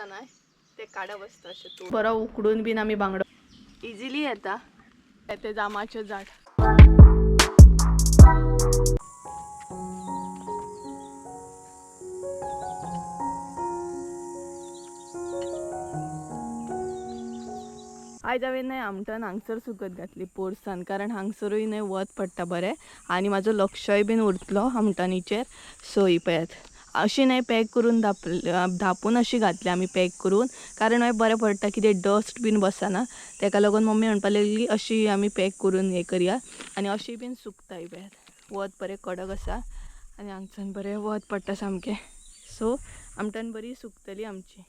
आसता ना ते काडप आसता अशें तूं बरो उकडून बीन आमी बांगडो इजिली येता ते जामाचें झाड. आयज हांवें न्हय आमटान हांगसर सुकत घातली पोरसान, कारण हांगसरूय न्हय वत पडटा बरें आनी म्हाजो लक्षय बीन उरतलो आमटानीचेर. सो ही पळयात अशी न्हय पॅक करून धापून अशी घातली आमी पॅक करून, कारण मागीर बरें पडटा कितें डस्ट बीन बसना. तेका लागून मम्मी म्हणपाक लागली अशी आमी पॅक करून हें करया आनी अशी बीन सुकता. ही पळयात वत बरें कडक आसा आनी हांगच्यान बरें वत पडटा सामकें. सो आमटान बरी सुकतली आमची.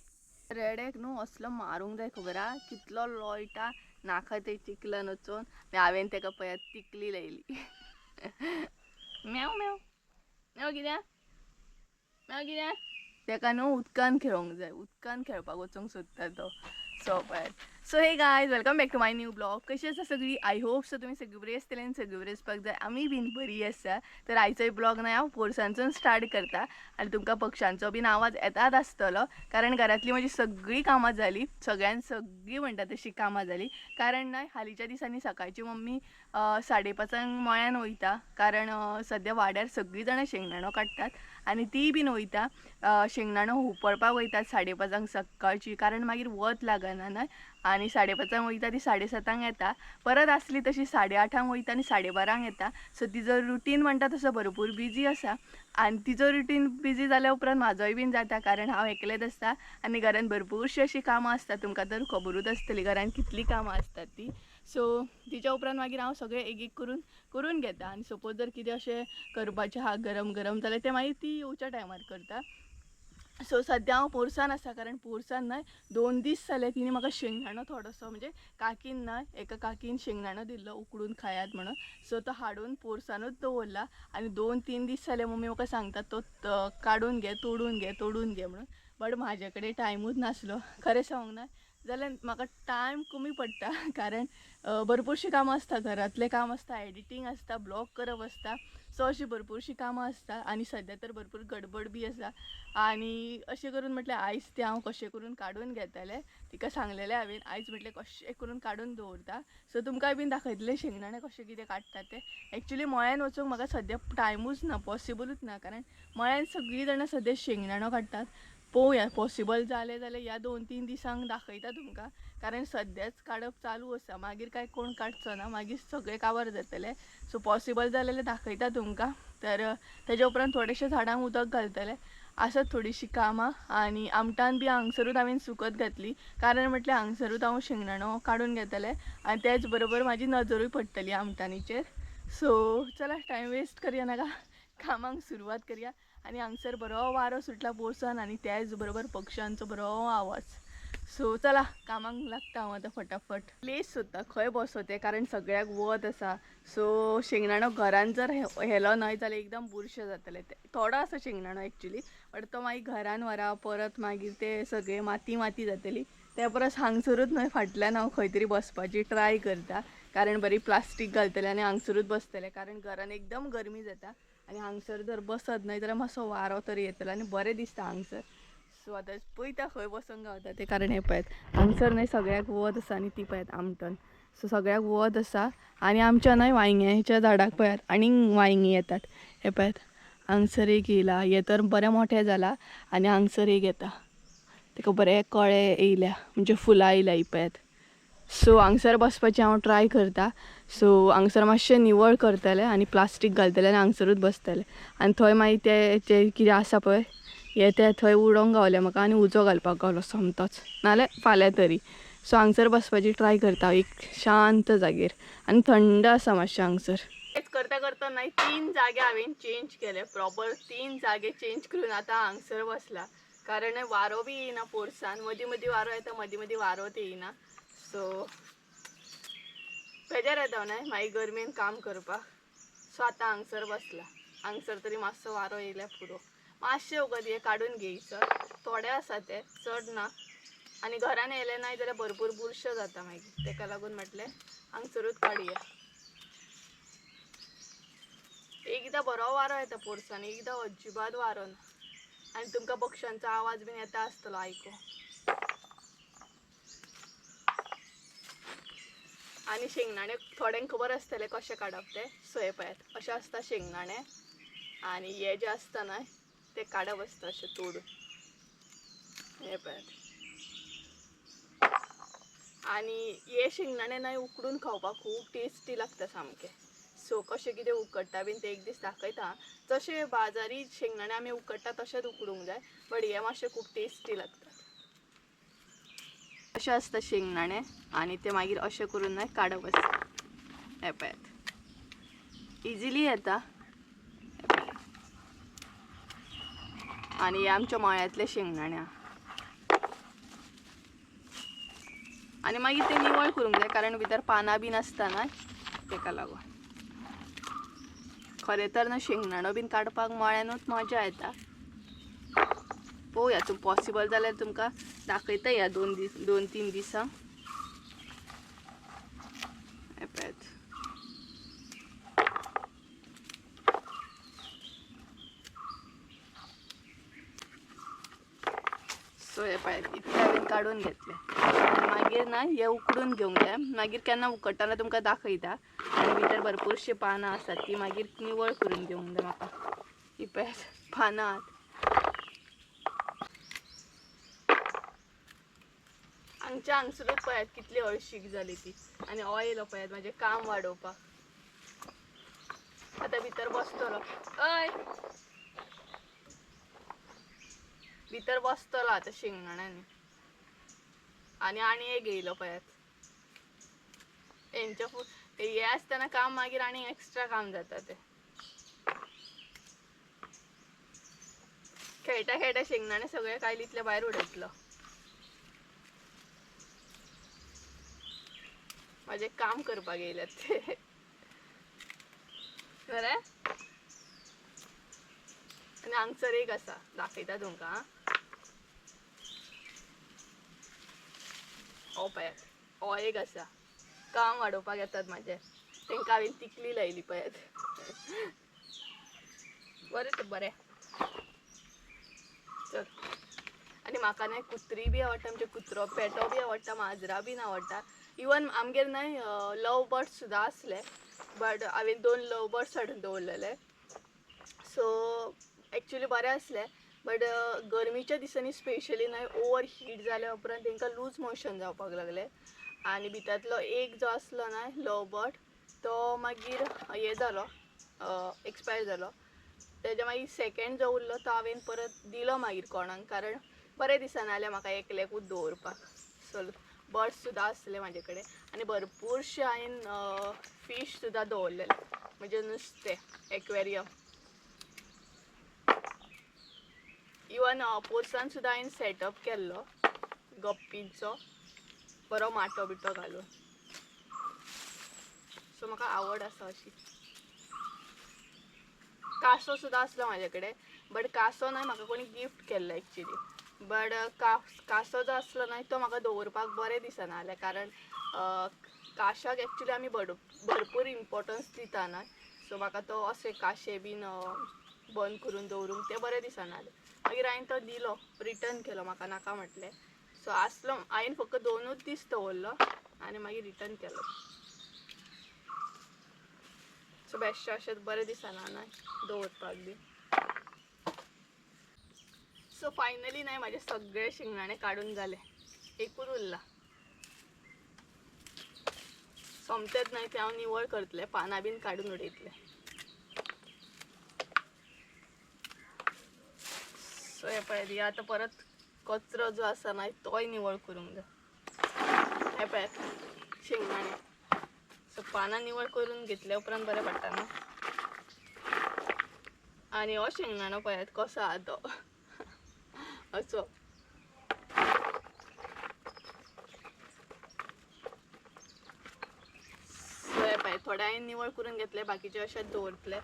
रेड्याक न्हू असलो मारूंक जाय खबर आहा, कितलो लोयटा नाका ते चिकलन वचून. हांवें तेका पळयात तिकली लायली. म्याव म्याव म्याव कित्याक म्याव कित्याक तेका न्हू उदकान खेळोंक जाय, उदकान खेळपाक वचूंक सोदता तो. सो पळयात. So hey guys welcome back to my new blog. कशी आसा सगळी? आय होप सो तुमी सगळी बरी आसतली आनी सगळी बरी आसपाक जाय. आमी बीन बरी आसा. तर आयचोय ब्लॉग न्हय हांव पोरसांसून स्टार्ट करता आनी तुमकां पक्ष्यांचो बीन आवाज येतात आसतलो, कारण घरांतली म्हजी सगळी कामां जाली. सगळी म्हणटा तशी कामां जाली, कारण न्हय हालींच्या दिसांनी सकाळची मम्मी 5:30 मळ्यान वयता, कारण सद्या वाड्यार सगळीं जाणां शेंगदाणो काडटात आनी ती बीन वयता शेंगदाणो उपळपाक वयतात 5:30 सकाळची, कारण मागीर वत लागना न्हय. आनी 5:30 वयता ती 7:30 येता. परत आसली तशी 8:30 वयता आनी 12:30 येता. सो तिजो रुटीन म्हणटा तसो भरपूर बिजी आसा आनी तिजो रुटीन बिजी जाल्या उपरांत म्हाजोय बीन जाता, कारण हांव एकलेंच आसता आनी घरान भरपूरशीं अशीं कामां आसता. तुमकां तर खबरूच आसतली घरान कितलीं कामां आसतात ती. सो तिच्या उपरांत मागीर हांव सगळें एक एक करून घेता आनी सपोज जर कितें अशें करपाचें आहा गरम गरम जाल्यार तें मागीर ती येवच्या टायमार करता. सो सद्या हांव पोरसान आसा, कारण पोरसान न्हय 2 दीस जाले तिणी म्हाका शेंगदाणो थोडोसो म्हणजे काकीन न्हय एका काकीन शेंगदाणो दिल्लो उकडून खायात म्हणून. सो तो हाडून पोरसानूच दवरला आनी 2-3 दीस जाले मम्मी म्हाका सांगता तो काडून घे तोडून घे म्हणून. बट म्हाजे कडेन टायमूच नासलो खरें सांगूंक न्हय जाल्यार म्हाका टायम कमी पडटा, कारण भरपूरशीं कामां आसता. घरांतलें काम आसता, एडिटींग आसता, ब्लॉग करप आसता. सो अशीं भरपूरशीं कामां आसता आनी सद्या तर भरपूर गडबड बी आसा. आनी अशें करून म्हटल्यार आयज तें हांव कशें करून काडून घेतलें. तिका सांगलेलें हांवें आयज म्हटलें कशें करून काडून दवरता. सो तुमकांय बीन दाखयतलें शेंगदाणे कशें कितें काडटा तें. एक्चुली मळ्यान वचूंक म्हाका सद्या टायमूच ना, पॉसिबलूच ना, कारण मळ्यान सगळीं जाणां सद्या शेंगदाणो काडटात. पळोवया पॉसिबल जालें जाल्यार ह्या 2-3 दिसांक दाखयता तुमकां, कारण सद्याच काडप चालू आसा. मागीर काय कोण काडचो ना, मागीर सगळें काबार जातलें. सो पॉसिबल जालें जाल्यार दाखयता तुमकां. तर तेज्या उपरांत थोडेशें झाडांक उदक घालतलें. आसत थोडीशीं कामां आनी आमटान बी हांगसरूच हांवें सुकत घातली, कारण म्हटल्यार हांगसरूच हांव शेंगदाणो काडून घेतलें आनी त्याच बरोबर म्हाजी नजरूय पडटली आमटानीचेर. सो चला टायम वेस्ट करया नाका, कामांक सुरवात करया. आनी हांगसर बरो वारो सुटला पोरसान आनी त्याच बरोबर पक्ष्यांचो बरो आवाज. सो चला कामांक लागता हांव आतां फटाफट. प्लेस सोदता खंय बसो तें, कारण सगळ्याक वत आसा. सो शेंगदाणो घरान जर व्हेलो न्हय जाल्यार एकदम बुरशें जातलें. थोडो आसा शेंगदाणो एक्चुली, बट तो मागीर घरान व्हरा परत मागीर ते सगळें माती जातली. त्या परस हांगसरूच न्हय फाटल्यान हांव खंय तरी बसपाची ट्राय करता, कारण बरी प्लास्टीक घालतलें आनी हांगसरूच बसतलें, कारण घरान एकदम गरमी जाता आनी हांगसर जर बसत न्हय जाल्यार मातसो वारो तरी येतलो आनी बरें दिसता हांगसर. सो आतां पळयता खंय बसूंक गावता तें, कारण हें पळयात हांगसर न्हय सगळ्याक वत आसा आनी ती पळयात आमटन. सो सगळ्याक वत आसा आनी आमच्या न्हय वांयग्याच्या झाडाक पळयात आनीक वांयगी येतात. हे पळयात हांगसर एक येयला, हे तर बरें मोठें जाला आनी हांगसर एक येता, तेका बरें कळे येयल्या म्हणजे फुलां येयल्या ही पळयात. सो हांगसर बसपाची हांव ट्राय करता. सो हांगसर मातशें निवळ करतलें आनी प्लास्टीक घालतलें आनी हांगसरूच बसतलें आनी थंय मागीर तें कितें आसा पळय हें तें थंय उडोवंक गावलें म्हाका आनी उजो घालपाक गावलो सोमतोच, नाल्यार फाल्यां तरी. सो हांगसर बसपाची ट्राय करता एक शांत जागेर आनी थंड आसा मातशें हांगसर. तेच करता करता न्हय 3 जागे हांवें चेंज केले, प्रॉपर 3 जागे चेंज करून आतां हांगसर बसला, कारण वारो बी येयना पोरसान. मदीं मदीं वारो येता, मदीं मदीं वारोच येयना. सो बेजार येता न्हय मागीर गरमेन काम करपाक. सो आतां हांगसर बसला. हांगसर तरी मातसो वारो येयल्या पुरो. मातशें वगत हे काडून घेयसर, थोडे आसा ते चड ना आनी घरान येयले न्हय जाल्यार भरपूर बुरशें जाता मागीर, तेका लागून म्हटलें हांगसरूच काडया. एकदां बरो वारो येता पोरसान, एकदां अजिबात वारो ना आनी तुमकां पक्ष्यांचो आवाज बीन येता आसतलो आयको. आणि शेंगदाणे थोड्यांक खबर आसतले कशे काडप ते. सो हे पळयात अशें आसता शेंगदाणे आणि हे जे आसता ना ते काडप आसता अशें तोडून. हे पळयात. आणि हे शेंगदाणे ना उकडून खावपाक खूब टेस्टी लागता सामके. सो कशें कितें उकडटा बीन ते एक दीस दाखयता. जशे बाजारी शेंगदाणे आमी उकडटा तशेंच उकडूंक जाय, बट हे मातशे खूब टेस्टी लागतात. अशें आसता शेंगदाणे आणि ते मागीर अशें करून ना काडप आसता. हे पळयात इजिली येता. आणि हे आमच्या मळ्यातले शेंगदाणे आणि मागीर ते निवळ करूंक जाय कारण भितर पानां बीन आसता ना तेका लागून. खरें तर ना शेंगदाणो बीन काडपाक मळ्यानूच मजा येता. पळोवया तुम पॉसिबल जाल्यार तुमकां दाखयता ह्या 2-3 दिसां. सो हे पळयात इतले हांवें काडून घेतले. मागीर ना हे उकडून घेवंक जाय. मागीर केन्ना उकडटाना तुमकां दाखयता. आणि भितर भरपूरशी पानां आसात ती मागीर निवळ करून घेवंक जाय म्हाका. ही पळयात पानां आहात. आमच्या हांगसरूच पळयात कितली हळशीक जाली ती. आणि ऑयल पळयात म्हाजें काम वाडोवपाक. आतां भितर बसतलो. भितर बसतलो आतां शेंगदाण्यांनी. आणि एक येयलो पळयात. हेंच्या हे आसतना काम मागीर आनी एक्स्ट्रा काम जाता ते. खेळटा खेळटा शेंगदाणे सगळे कायलीतले भायर उडयतलो. माझे काम करपाक येयल्यात ते. बरें. आणि हांगसर एक आसा दाखयता तुमकां. हो पळयात हो एक आसा. काम वाडोवपाक येतात म्हाजे. तेंका हांवें तिकली लायली पळयात. बरें ते बरें. चल. आणि म्हाका न्हय कुत्री बी आवडटा. म्हणजे कुत्रो पेटो बी आवडटा, माजरां बीन आवडटा. इवन आमगेर न्हय लव बर्ड्स सुद्दां आसले. बट हांवें 2 लव बर्ड्स हाडून दवरलेले. सो एक्चुली बरें आसले. बट गरमीच्या दिसांनी स्पेशली न्हय ओवर हीट जाल्या उपरांत तेंकां लूज मोशन जावपाक लागले. आणि भितरलो एक जो आसलो ना लव बर्ड तो मागीर हे जालो एक्सपायर जालो. तेज्या मागीर सेकेंड जो उरलो तो हांवें परत दिलो मागीर कोणाक कारण बरें दिसना जालें म्हाका एकल्याकूच दवरपाक. सो बर्ड्स सुद्दां आसले म्हाजे कडेन. आणि भरपूरशे हांवें फीश सुद्दां दवरलेले म्हणजे नुस्तें एक्वेरियम. इवन पोरसान सुद्दां हांवें सेटअप केल्लो गप्पींचो बरो माटो बिटो घालून. सो म्हाका आवड आसा अशी. कासो सुद्दां आसलो म्हाजे कडेन. बट कासो न्हय म्हाका कोणी गिफ्ट केल्लो एक्चुली. बट कासो जो आसलो न्हय तो म्हाका दवरपाक बरें दिसना जालें कारण काशाक एक्चुली आमी भरपूर इम्पॉर्टन्स दिता न्हय. सो म्हाका तो अशें काशे बीन बंद करून दवरूंक तें बरें दिसना जालें. मागीर हांवें तो दिलो रिटर्न केलो म्हाका नाका म्हटलें. सो आसलो हांवें फक्त 2च दीस दवरलो आनी मागीर रिटर्न केलो. सो बेश्टें अशें बरें दिसना न्हय दवरपाक बी. सो फायनली न्हय म्हाजे सगळे शेंगदाणे काडून जाले. एकूच उरला. सोमतेच न्हय ते हांव निवळ करतलें पानां बीन काडून उडयतलें. सो हे पळयात आतां परत कचरो जो आसा न्हय तोय निवळ करूंक जाय. हे पळयात शेंगदाणे. सो पानां निवळ करून घेतल्या उपरांत बरें पडटा न्हू. आणि हो शेंगदाणो पळयात कसो आहा तो असो. सो हे पळय थोडे हांवें निवळ करून घेतले बाकीचे अशेंच दवरतले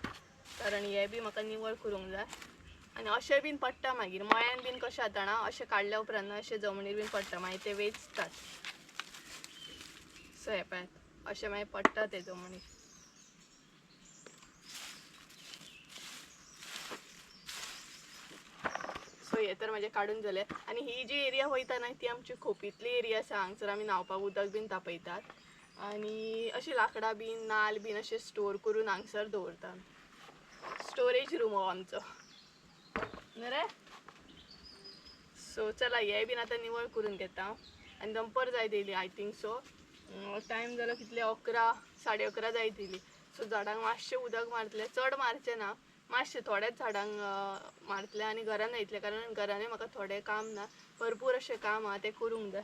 कारण हे बी म्हाका निवळ करूंक जाय. आणि अशें बीन पडटा मागीर मळ्यान बीन कशें जाता ना अशें काडल्या उपरांत अशें जमनीर बीन पडटा मागीर ते वेचतात. सो हे पळयात अशें मागीर पडटा ते जमनीर. सो हे तर म्हाजे काडून जाले. आणि ही जी एरिया वयता न्हय ती आमची खोपीतली एरिया आसा. हांगसर आमी न्हावपाक उदक बीन तापयतात. आणि अशी लाकडां बीन नाल बीन असे स्टोर करून हांगसर दवरतात. स्टोरेज रूम हो आमचो न्हू रे. सो चला हे बीन आता निवळ करून घेता आणि दंपर जाय दिली. आय थिंक सो टायम जालो कितले 11 11:30 जाय दिली. सो झाडांक मातशें उदक मारतले, चड मारचें ना, मातशें थोडेच झाडांक मारतले आणि घरान येतले कारण घरानूय म्हाका थोडें काम ना, भरपूर अशें काम हा तें करूंक जाय.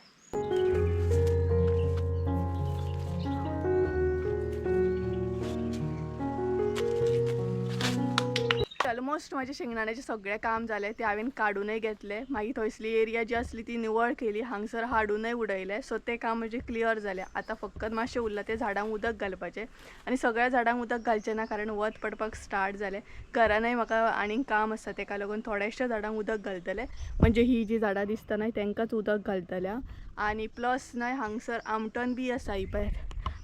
ऑलमोस्ट माझे शेंगदाण्याचे सगळे काम झाले ते हांवें काडूनय घेतले. मागीर थंयसली एरिया जी असली ती निवळ केली, हांगसर हाडूनय उडयले. सो ते काम म्हणजे क्लियर झाले. आता फक्त मातशें उरला ते झाडांक उदक घालपाचें आणि सगळ्या झाडांक उदक घालचें ना कारण वत पडपाक स्टार्ट जालें. घरानय म्हाका आनीक काम आसा तेका लागून थोड्याशा झाडांक उदक घालतले, म्हणजे ही जी झाडां दिसता न्हय तांकांच उदक घालतल्या. आणि प्लस न्हय हांगसर आमटण बी आसा, ही पळय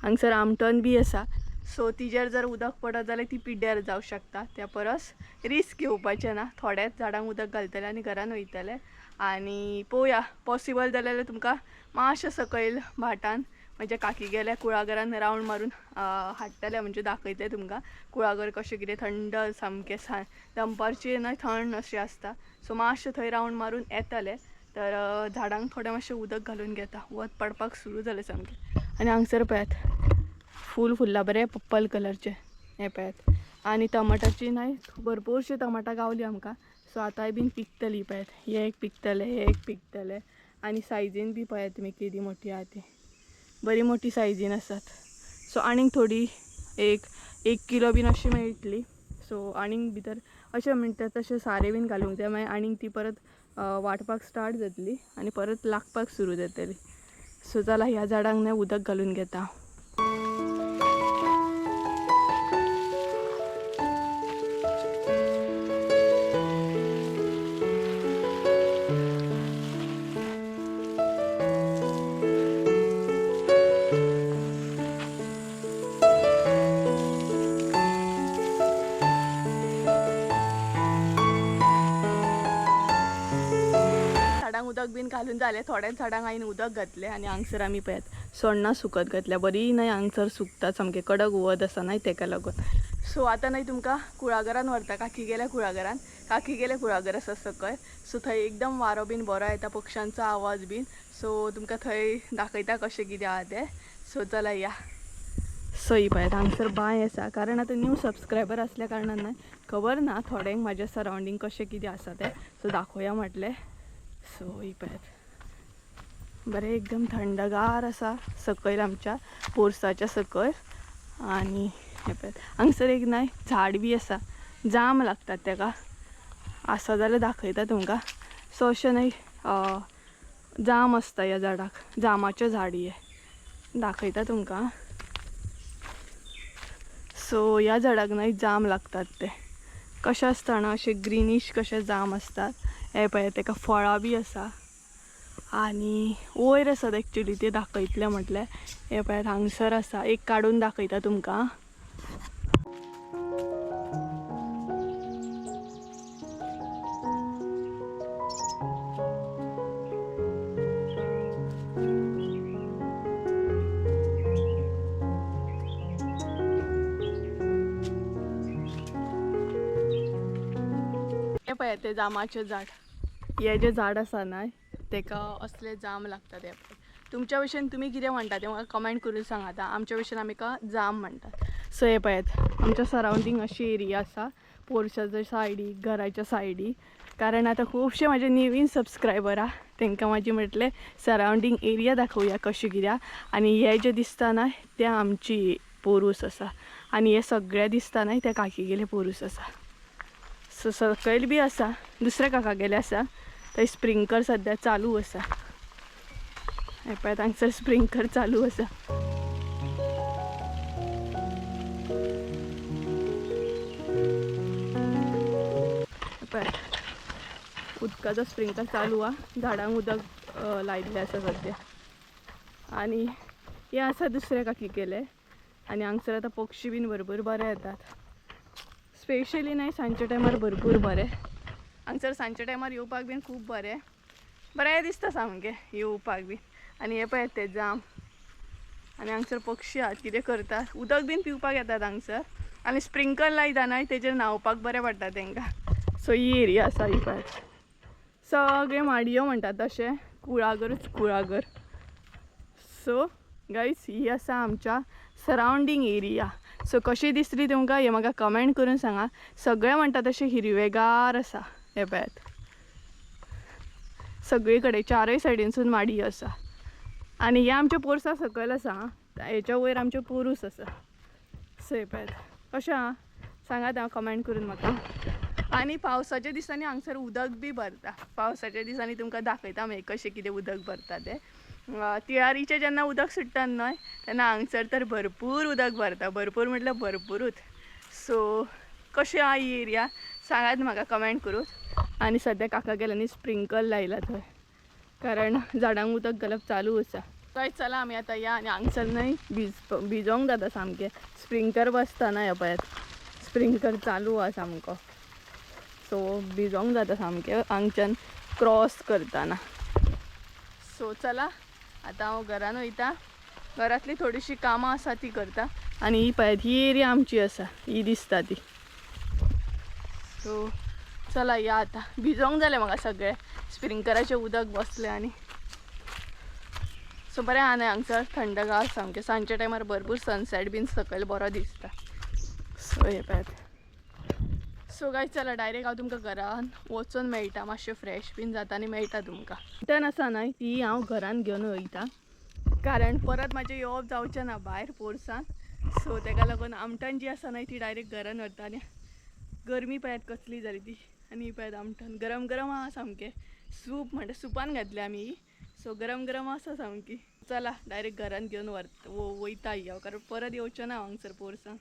हांगसर आमटण बी आसा. सो तिजेर जर उदक पडत जाल्यार ती पिड्ड्यार जावं शकता. त्या परस रिस्क घेवपाचें ना, थोड्याच झाडांक उदक घालतले आनी घरान वयतले. आनी पळोवया पॉसिबल जाल्यार तुमकां मातशें सकयल भाटान म्हणजे काकी गेल्या कुळागरान रावंड मारून हाडटले, म्हणजे दाखयतले तुमकां कुळागर कशें कितें थंड सामकें दंपारची न्हय थंड अशें आसता. सो मातशें थंय रावंड मारून येतले तर झाडांक थोडें मातशें उदक घालून घेता. वत पडपाक सुरू जालें सामकें. आनी हांगसर पळयात फूल फुल्ला बरे पर्पल कलरचे हे पळयात. आणि टमाटाची न्हय भरपूरशी टमाटां गावली आमकां. सो आतांय बीन पिकतली पळयात. हे एक पिकतले, हे एक पिकतले. आणि सायजीन बी पळयात तुमी केदी मोठी आहा ती, बरी मोठी सायजीन आसात. सो आनीक थोडी एक 1 किलो बीन अशी मेळटली. सो आनीक भितर अशें म्हणटात तशें सारें बीन घालूंक जाय, मागीर आनीक ती परत वाडपाक स्टार्ट जातली आनी परत लागपाक सुरू जातली. सो चला ह्या झाडांक न्हय उदक घालून घेता. उदक बीन घालून जालें, थोड्याच झाडांक हांवें उदक घातलें आनी हांगसर आमी पळयात सोण्णां सुकत घातल्या. बरी न्हय हांगसर सुकता सामकें कडक वत आसा न्हय तेका लागून. सो आतां न्हय तुमकां कुळागरान व्हरता. काकी गेल्या कुळागरान, काकी गेले कुळागर आसा सकयल. सो थंय एकदम वारो बीन बरो येता, पक्ष्यांचो आवाज बीन. सो तुमकां थंय दाखयता कशें कितें आहा तें. सो चला या. सो ही पळयात हांगसर बांय आसा, कारण आतां न्यू सबस्क्रायबर असल्या कारणान न्हय खबर ना थोड्यांक म्हाज्या सरावंडींग कशें कितें आसा तें. सो दाखोवया म्हटलें. सो ही पळयात बरें एकदम थंडगार आसा सकयल आमच्या पोरसाच्या सकयल. आणि हे पळयात हांगसर एक न्हय झाड बी आसा, जाम लागतात तेका. आसा जाल्यार दाखयता तुमकां. सो अशें न्हय जाम आसता ह्या झाडाक, जामाचें झाड हे दाखयता तुमकां. सो ह्या झाडाक न्हय जाम लागतात ते कशें आसता ना, अशें ग्रीनिश कशें जाम आसतात. हे पळय तेका फळां बी आसा आनी वयर आसात एक्चुली ते दाखयतले म्हटल्यार. हे पळयात हांगसर आसा, एक काडून दाखयता तुमकां. हे पळय ते जामाचे झाड, हे जे झाड आसा न्हय तेका असले जाम लागतात. हे पळय तुमच्या विशयन तुम्ही कितें म्हणटा ते म्हाका कमेंट करून सांगात. आमच्या विशयन आमी का जाम म्हणटात. सो हे पळयात आमच्या सरावंडींग अशी एरिया आसा पोरसाच्या सायडीक, घराच्या सायडीक. कारण आता खूबशे माझे नवीन सबस्क्रायबर आहा, तांकां माझी म्हटले सरावंडींग एरिया दाखोवया कशी कित्या. आनी हे जे दिसता न्हय ते आमची पोरूस आसा आनी हे सगळे दिसता न्हय ते काकी गेले पोरूस आसा. सो सकयल बी आसा दुसऱ्या काका गेले आसा, थंय स्प्रिंकलर सद्या चालू आसा. हे पळयात हांगसर स्प्रिंकलर चालू आसा. उदकाचो स्प्रिंकलर चालू हा, झाडांक उदक लायिल्लें आसा सद्या. आनी हे आसा दुसरे काकी केले. आनी हांगसर आतां पक्षी बीन भरपूर बरे येतात, स्पेशली न्हय सांजच्या टायमार भरपूर बरें. हांगसर सांजच्या टायमार येवपाक बीन खूब बरें दिसता सामकें येवपाक बीन. आनी हे पळयात ते जाम आनी हांगसर पक्षी आहात कितें करतात उदक बीन पिवपाक येतात हांगसर आनी स्प्रिंकल लायता न्हय तेजेर न्हांवपाक बरें पडटा तांकां सो ही एरिया आसा ही पळय सगळे माडयो म्हणटात तशें कुळागरूच कुळागर सो गायज ही आसा आमच्या सरावंडींग एरिया सो कशी दिसली तुमकां हे म्हाका कमेंट करून सांगा सगळे म्हणटा तशें हिरवेगार आसा हे पळयात सगळे कडेन चारय सायडीनसून माडी आसा आनी हे आमच्या पोरसा सकयल आसा हेच्या वयर आमचे पोरूस आसा सो हे पळयात कशें आहा सांगात हांव कमेंट करून म्हाका आनी पावसाच्या दिसांनी हांगसर उदक बी भरता पावसाच्या दिसांनी तुमकां दाखयता मागीर कशें कितें उदक भरता तें तिळारीचें जेन्ना उदक सुट्टा न्हय तेन्ना हांगसर तर भरपूर उदक भरता भरपूर म्हटल्यार भरपूरूच सो कशी आहा ही एरिया सांगात म्हाका कमेंट करून आनी सद्या काका गेल्यांनी स्प्रिंकल लायला थंय कारण झाडांक उदक घालप चालू आसा काय चला आमी आतां या आनी हांगसर न्हय भिजोंक जाता सामकें स्प्रिंकलर बसतना हे पळयात स्प्रिंकलर चालू आहा सामको सो भिजोंक जाता सामकें हांगच्यान क्रॉस करतना सो चला आतां हांव घरान वयता घरांतली थोडीशी कामां आसा ती करता आनी ही पळयात ही एरिया आमची आसा ही दिसता ती सो चला या आतां भिजोंक जालें म्हाका सगळें स्प्रिंकलराचें उदक बसलें आनी सो बरें आहा न्हय हांगसर थंडगार सामकें सांजच्या टायमार भरपूर सनसेट बीन सकयल बरो दिसता सो हे पळयात सो गायज चला डायरेक्ट हांव तुमकां घरान वचून मेळटा मातशें फ्रेश बीन जाता आनी मेळटा तुमकां टन आसा न्हय ती हांव घरान घेवन वयता कारण परत म्हाजें येवप जावचें ना भायर पोरसान सो तेका लागून आमटण जी आसा न्हय ती डायरेक्ट घरान व्हरता आनी गरमी पळयात कसली जाली ती आनी पळयात आमटण गरम गरम आहा सामकें सूप म्हणटा सुपान घातलें आमी सो गरम गरम आसा सामकी चला डायरेक्ट घरान घेवन वयता हांव कारण परत येवचें ना हांगसर पोरसान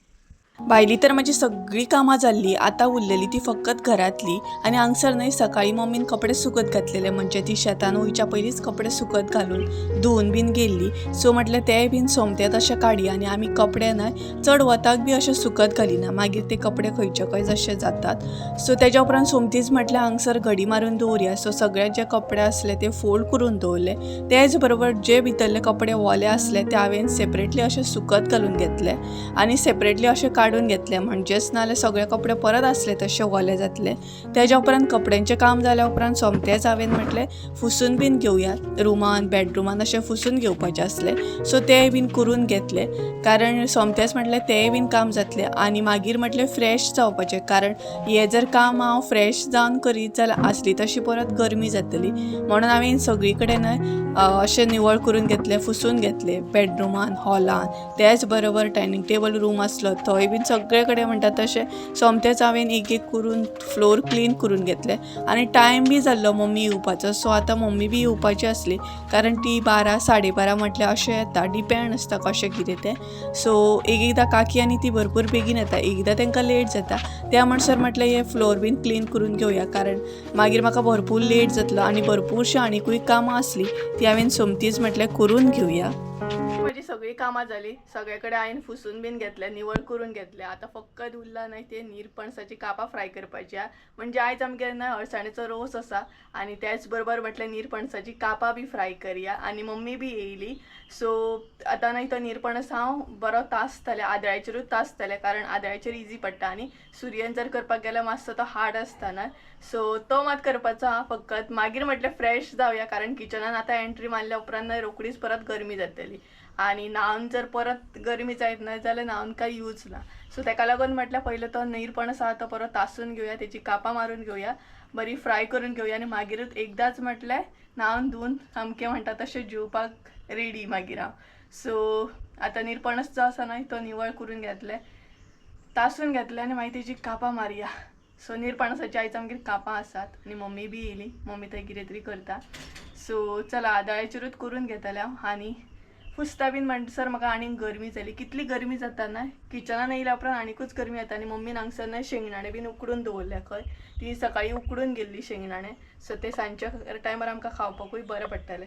भायली तर माझी सगळी कामां जाल्ली आतां उरलेली ती फकत घरातली आनी हांगसर न्हय सकाळी मम्मीन कपडे सुकत घातलेले म्हणजे ती शेतान वयच्या पयलींच कपडे सुकत घालून धुवन बीन गेल्ली सो म्हटलें तेय बीन सोमते तशें काडी आनी आमी कपडे न्हय चड वताक बी अशें सुकत घालिना मागीर ते कपडे खंयचे खंय जशे जातात सो तेज्या उपरांत सोमतीच म्हटल्यार हांगसर घडी मारून दवरया सो सगळे जे कपडे आसले ते फोल्ड करून दवरले तेच बरोबर जे भितरले कपडे ओले आसले ते हांवें सेपरेटली अशें सुकत घालून घेतले आनी सेपरेटली अशें काडून घेतले म्हणजेच नाल्यार सगळे कपडे परत आसले तशे ओले जातले तेज्या उपरांत कपड्यांचें काम जाल्या उपरांत सोमतेच हांवें म्हटलें फुसून बीन घेवया रुमान बेडरुमान अशें फुसून घेवपाचें आसलें सो तें बीन करून घेतले कारण सोमतेच म्हटलें तेंय बीन काम जातलें आनी मागीर म्हटलें फ्रेश जावपाचें कारण हें जर काम हांव फ्रेश जावन करीत जाल्यार आसली तशी परत गरमी जातली म्हणून हांवें सगळी कडेन अशें निवळ करून घेतलें फुसून घेतलें बेडरुमान हॉलान तेच बरोबर डायनिंग टेबल रूम आसलो थंय बीन सगळे कडेन म्हणटात तशें सोमतेच हांवें एक एक करून फ्लोर क्लीन करून घेतलें आनी टायम बी जाल्लो मम्मी येवपाचो सो आतां मम्मी बी येवपाची आसली कारण ती 12-12:30 म्हटल्यार अशें येता डिपेंड आसता कशें कितें तें सो एकदां काकी आनी ती भरपूर बेगीन येता एकदां तांकां लेट जाता त्या म्हणसर म्हटलें हें फ्लोर बीन क्लीन करून घेवया कारण मागीर म्हाका भरपूर लेट जातलो आनी भरपूरशीं आनीकूय कामां आसली ती हांवें सोमतीच म्हटलें करून घेवया माझी सगळी कामां जाली सगळे कडेन हांवें फुसून बीन घेतले निवळ करून घेतले आतां फकत उरला न्हय ते निरपणसाची कापां फ्राय करपाची म्हणजे आयज आमगे न्हय अळसाण्याचो रोस आसा आनी त्याच बरोबर म्हटल्यार निरपणसाची कापां बी फ्राय करया आनी मम्मी बी येयली सो आतां न्हय तो निरपणस हांव बरो तासतलें आदळ्याचेरूच तासतलें कारण आदळ्याचेर इजी पडटा आनी सुरयेन जर करपाक गेल्यार मातसो तो हार्ड आसता न्हय सो तो मात करपाचो आहा फकत मागीर म्हटल्यार फ्रेश जावया कारण किचनान आतां एंट्री मारल्या उपरांत न्हय रोखडीच परत गरमी जातली आनी न्हावन जर परत गरमी जायत न्हय जाल्यार न्हावन कांय यूज ना सो तेका लागून म्हटल्यार पयलो तो निरपणस आहा तो परत तासून घेवया तेची कापां मारून घेवया बरी फ्राय करून घेवया आनी मागीरूच एकदांच म्हटल्यार न्हावन धुवन सामकें म्हणटा तशें जेवपाक रेडी मागीर हांव सो आतां निरपणस जो आसा न्हय तो निवळ करून घेतले तासून घेतले आनी मागीर तेची कापां मारया सो निरपणसाची आयज आमगेर कापां आसात आनी मम्मी बी येयली मम्मी थंय कितें तरी करता सो चला आदळ्याचेरूच करून घेतले हांव आनी फुसता बीन म्हणसर म्हाका आनीक गरमी जाली कितली गरमी जाता न्हय किचनान येयल्या उपरांत आनीकूच गरमी जाता आनी मम्मीन हांगसर न्हय शेंगदाणे बीन उकडून दवरल्या खंय ती सकाळी उकडून गेल्ली शेंगदाणे, सो ते सांजच्या टायमार आमकां खावपाकूय बरें पडटलें.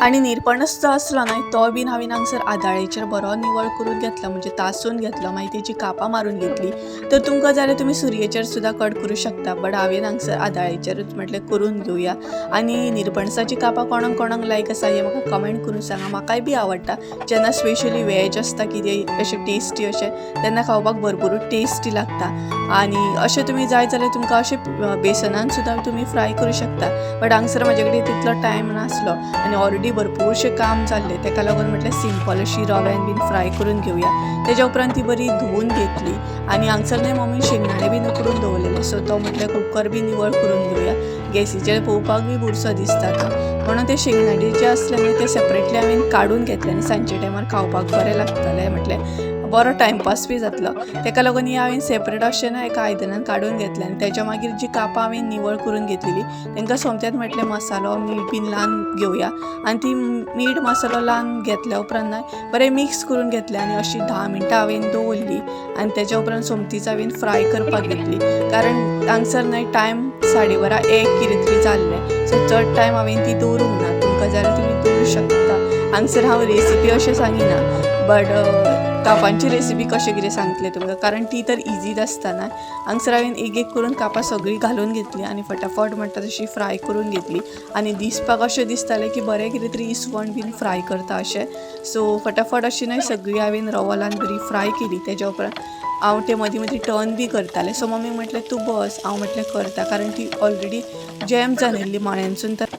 आणि निरपणस जो असलो न्हय तो बीन हांवें हांगसर आदाळेचेर बरो निवळ करून घेतलो, म्हणजे तासून घेतलो, मागीर तेची कापां मारून घेतली. तर तुमकां जाल्यार तुमी सुरयेचेर सुद्दां कट करूं शकता, बट हांवें हांगसर आदाळेचेरूच म्हटलें करून घेवया. आणि निरपणसाची कापां कोणाक कोणाक लायक आसा हें म्हाका कमेंट करून सांगा. म्हाकाय बी आवडटा जेन्ना स्पेशली वेज आसता कितें अशें टेस्टी अशें, तेन्ना खावपाक भरपूर टेस्टी लागता. आणि अशें तुमी जाय जाल्यार तुमकां अशें बेसनान सुद्दां तुमी फ्राय करूं शकता, बट हांगसर म्हाजे कडेन तितलो टायम नासलो आनी ऑलरेडी भरपूरशे काम जाल्ले, तेका लागून म्हटलें सिंपल अशी रव्यान बीन फ्राय करून घेवया. तेज्या उपरांत ती बरी धुवून घेतली आनी हांगसर न्हय मम्मीन शेंगदाणे बीन उकडून दवरलेले, सो तो म्हटल्यार कुकर बी निवळ करून घेवया. गॅसीचेर पळोवपाक बी बुरसो दिसता तो, म्हणून ते शेंगदाणे जे आसले न्हय ते सेपरेटली हांवें काडून घेतले आनी सांजचे टायमार खावपाक बरें लागतलें, म्हटलें बरो टायमपास बी जातलो. तेका लागून ही हांवें सेपरेट अशें ना एका आयदनान काडून घेतलें आनी तेच्या मागीर जी कापां हांवें निवळ करून घेतलेली तांकां सोमत्यात म्हटलें मसालो मीठ बीन लावन घेवया. आनी ती मीठ मसालो लावन घेतल्या उपरांत न्हय बरें मिक्स करून घेतलें आनी अशी 10 मिनटां हांवें दवरली आनी तेच्या उपरांत सोमतीच हांवें फ्राय करपाक घेतली, कारण हांगसर न्हय टायम 12:30-1 कितें तरी जाल्लें, सो चड टायम हांवें ती दवरूंक ना. तुमकां जाल्यार तुमी दवरूं शकता. हांगसर हांव रेसिपी अशें सांगिना, बट कापांची रेसिपी कशें कितें सांगतलें तुमकां, कारण ती तर इजीच आसता ना. हांगसर हांवें एक एक करून कापां सगळीं घालून घेतली आनी फटाफट म्हणटा तशी फ्राय करून घेतली आनी दिसपाक अशें दिसतालें की बरें कितें तरी इसवण बीन फ्राय करता अशें. सो फटाफट अशी न्हय सगळी हांवें रवो लावन बरी फ्राय केली. तेच्या उपरांत हांव ते मदीं मदीं टर्न बी करतालें, सो मम्मी म्हटलें तूं बस, हांव म्हटलें करता, कारण ती ऑलरेडी जॅम जाल्ली माण्यांसून. तर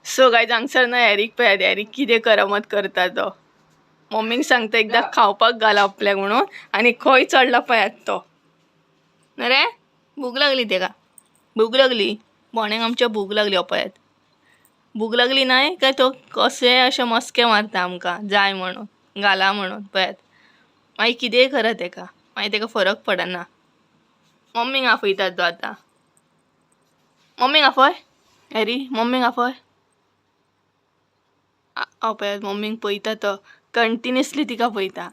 सो गायज हांगसर न्हय एरीक पळयात, एरीक कितें करमत करता तो. मम्मीक सांगता एकदां खावपाक घाल आपल्याक म्हणून आनी खंय चडला पळयात तो. ना रे, भूक लागली तेका, भूक लागली, बोण्याक आमच्या भूक लागली. पळयात भूक लागली नाही काय तो कशें अशें मस्के मारता आमकां जाय म्हणून, घाला म्हणून. पळयात मागीर कितेंय करा तेका, मागीर तेका फरक पडना. मम्मीक आफयता तो आतां, मम्मीक आफय एरी, मम्मीक आफय. पळयात मम्मीक पळयता तो, कंटिन्युअसली तिका पळयता.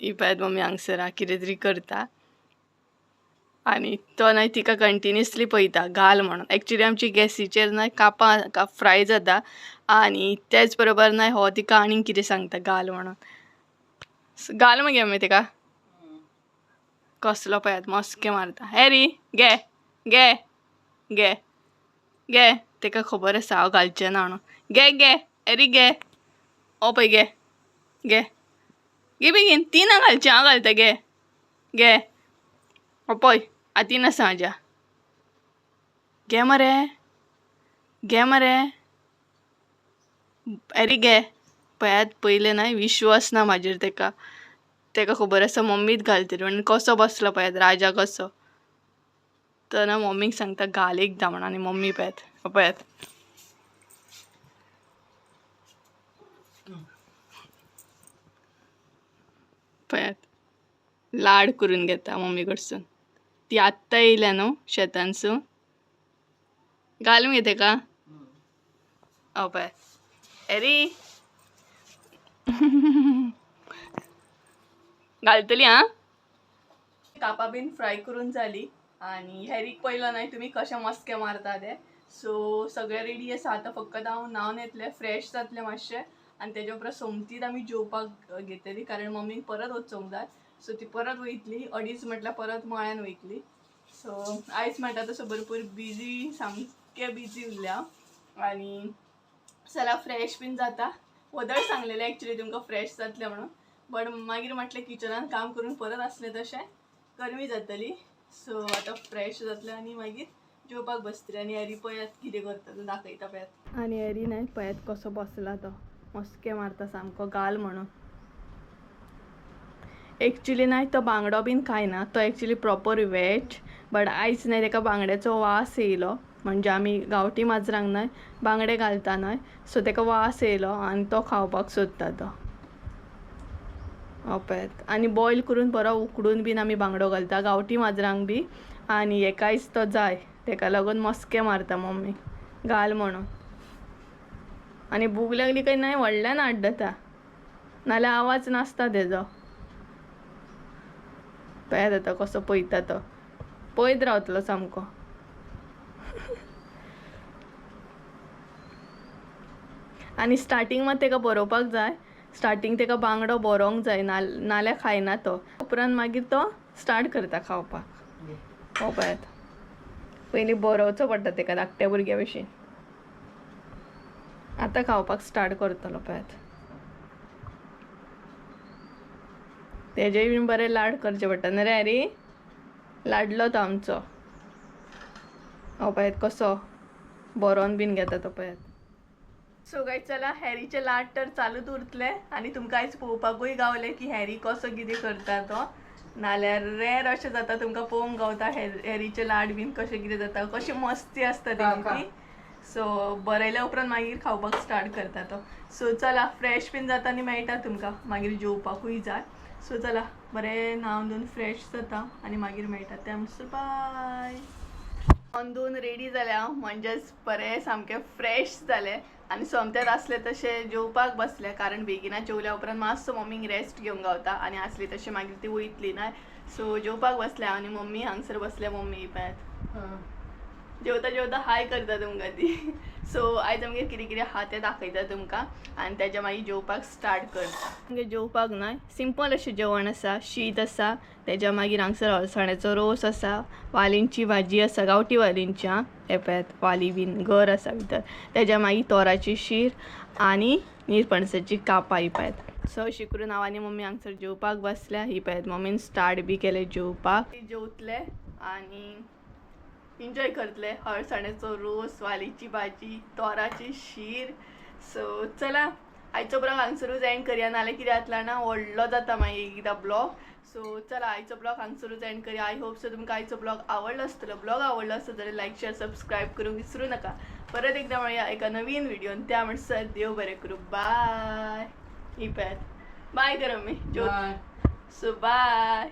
ही पळयात मम्मी हांगसर कितें तरी करता आनी तो न्हय तिका कंटिन्युअसली पळयता घाल म्हणून. एक्चुली आमची गॅसीचेर न्हय कापां फ्राय जाता आनी तेच बरोबर न्हय हो तिका आनीक कितें सांगता घाल म्हणून. घाल मागीर आमी तेका, कसलो पळयात मस्के मारता. हॅरी घे घे घे घे, तेका खबर आसा हांव घालचें ना म्हणून. घे घे हॅरी घे, पळय घे घे घे बेगीन, तीन घालचें, हांव घालता घे घे. पळय हातीन आसा म्हाज्या, घे मरे घे मरे हॅरी घे. पळयात पयलें न्हय विश्वास ना म्हाजेर तेका, तेका खबर आसा मम्मीच घालतली म्हणून. कसो बसलो पळयात राजा कसो. तर ना मम्मीक सांगता घाल एकदां म्हणून आनी मम्मी पळयात पळयात पळयात लाड करून घेता मम्मी कडसून. ती आत्तां येयल्या न्हू शेतानसून, घाल मगे तेका. पळयात एरी घालतली हां. कापां बीन फ्राय करून जाली आनी हॅरीक पयलो न्हय तुमी कशें मस्के मारता ते. सो सगळें रेडी आसा, आतां फकत हांव न्हावन येतलें, फ्रेश जातलें मातशें आनी तेच्या उपरांत सोमतीच आमी जेवपाक घेतली, कारण मम्मीक परत वचूंक जाय. सो ती परत वयतली 2:30 म्हटल्यार परत मळ्यान वयतली. सो आयज म्हणटा तसो भरपूर बिजी, सामकें बिजी उरलें हांव आनी चला फ्रेश बीन जाता. वदळ सांगलेलें एक्चुली तुमकां फ्रेश जातलें म्हणून, बट मागीर म्हटलें किचनान काम करून परत आसलें तशें गरमी जातली. सो आतां फ्रेश जातलें आनी मागीर जेवपाक बसतलें. आनी हॅरी पळयात कितें करता तो दाखयता पळयात. आनी हॅरी न्हय पळयात कसो बसला तो, मस्के मारता सामको घाल म्हणून. एक्चुली न्हय तो बांगडो बीन खायना, तो एक्चुली प्रॉपर वेज, बट आयज न्हय तेका बांगड्याचो वास येयलो, म्हणजे आमी गांवठी माजरांक न्हय बांगडे घालता न्हय, सो तेका वास येयलो आनी तो खावपाक सोदता तो. पळयात आनी बॉयल करून बरो उकडून बीन आमी बांगडो घालता गांवठी माजरांक बी. आनी हेकायच तो जाय, तेका लागून मस्के मारता मम्मी घाल म्हणून. आनी भूक लागली काय न्हय व्हडल्यान आड्डता, नाल्यार आवाज नासता तेजो. पळयात आतां कसो पळयता तो पळयत रावतलो सामको. आनी स्टार्टींग मात तेका बरोवपाक जाय. स्टार्टींग तेका बांगडो बरोवंक जाय नाल्यार खायना तो. उपरांत मागीर तो स्टार्ट करता खावपाक. हो पळयात पयलीं बरोवचो पडटा तेका धाकट्या भुरग्या भशेन. आतां खावपाक स्टार्ट करतलो पळयात. तेजेय बीन बरें लाड करचे पडटा न्हू रे हॅरी. लाडलो तो आमचो. हो पळयात कसो बरोवन बीन घेता तो पळयात. सो गायज चला हॅरीचे लाड तर चालूच उरतले आनी तुमकां आयज पळोवपाकूय गावले की हॅरी कसो कितें करता तो. नाल्यार रेर अशें जाता तुमकां पळोवंक गावता हॅरीचे लाड बीन कशें कितें जाता कशी मस्ती आसता तेची. सो बरयल्या उपरांत मागीर खावपाक स्टार्ट करता तो. सो चला फ्रेश बीन जाता आनी मेळटा तुमकां मागीर जेवपाकूय जाय. सो चला बरें न्हावन धुवन फ्रेश जाता आनी मागीर मेळटा ते आमचो बाय. न्हावन धुवन रेडी जाल्या म्हणजेच बरें सामकें फ्रेश जालें आनी सोमतेच आसले तशे जेवपाक बसले कारण बेगिना जेवल्या उपरांत मातसो मम्मीक रेस्ट घेवंक गावता आनी आसली तशें मागीर ती वयतली ना. सो जेवपाक बसल्या आनी मम्मी हांगसर बसल्या मम्मी पळयात जेवता जेवता हाय करता तुमकां ती. सो आयज आमगेर कितें कितें आहा तें दाखयता तुमकां आनी तेच्या मागीर जेवपाक स्टार्ट करता. आमगे जेवपाक न्हय सिंपल अशें जेवण आसा. शीत आसा तेच्या मागीर हांगसर अळसाण्याचो रोस आसा, वालींची भाजी आसा गांवठी वालींची हे पळयात वाली बीन घर आसा भितर. तेच्या मागीर तोराची शीर आनी निरपणसाची कापां ही पळयात. सो अशी करून हांव आनी मम्मी हांगसर जेवपाक बसल्या. ही पळयात मम्मीन स्टार्ट बी केले जेवपाक. जेवतले आनी एन्जॉय करतले अळसाण्याचो रोस, वालीची भाजी, तोराची शीर. सो चला आयचो ब्लॉग हांगसरूच एंड करया नाल्यार कितें जातला ना व्हडलो जाता मागीर एकदां ब्लॉग. सो चला आयचो ब्लॉग हांगसरूच एंड करया. आय होप सो तुमकां आयचो ब्लॉग आवडलो आसतलो. ब्लॉग आवडलो आसत जाल्यार लायक शेअर सबस्क्राईब करूंक विसरू नका. परत एकदा मेळया एका नवीन व्हिडिओन. त्या म्हणसर देव बरें करूं. बाय. ही पळयात बाय कर मम्मी. So bye.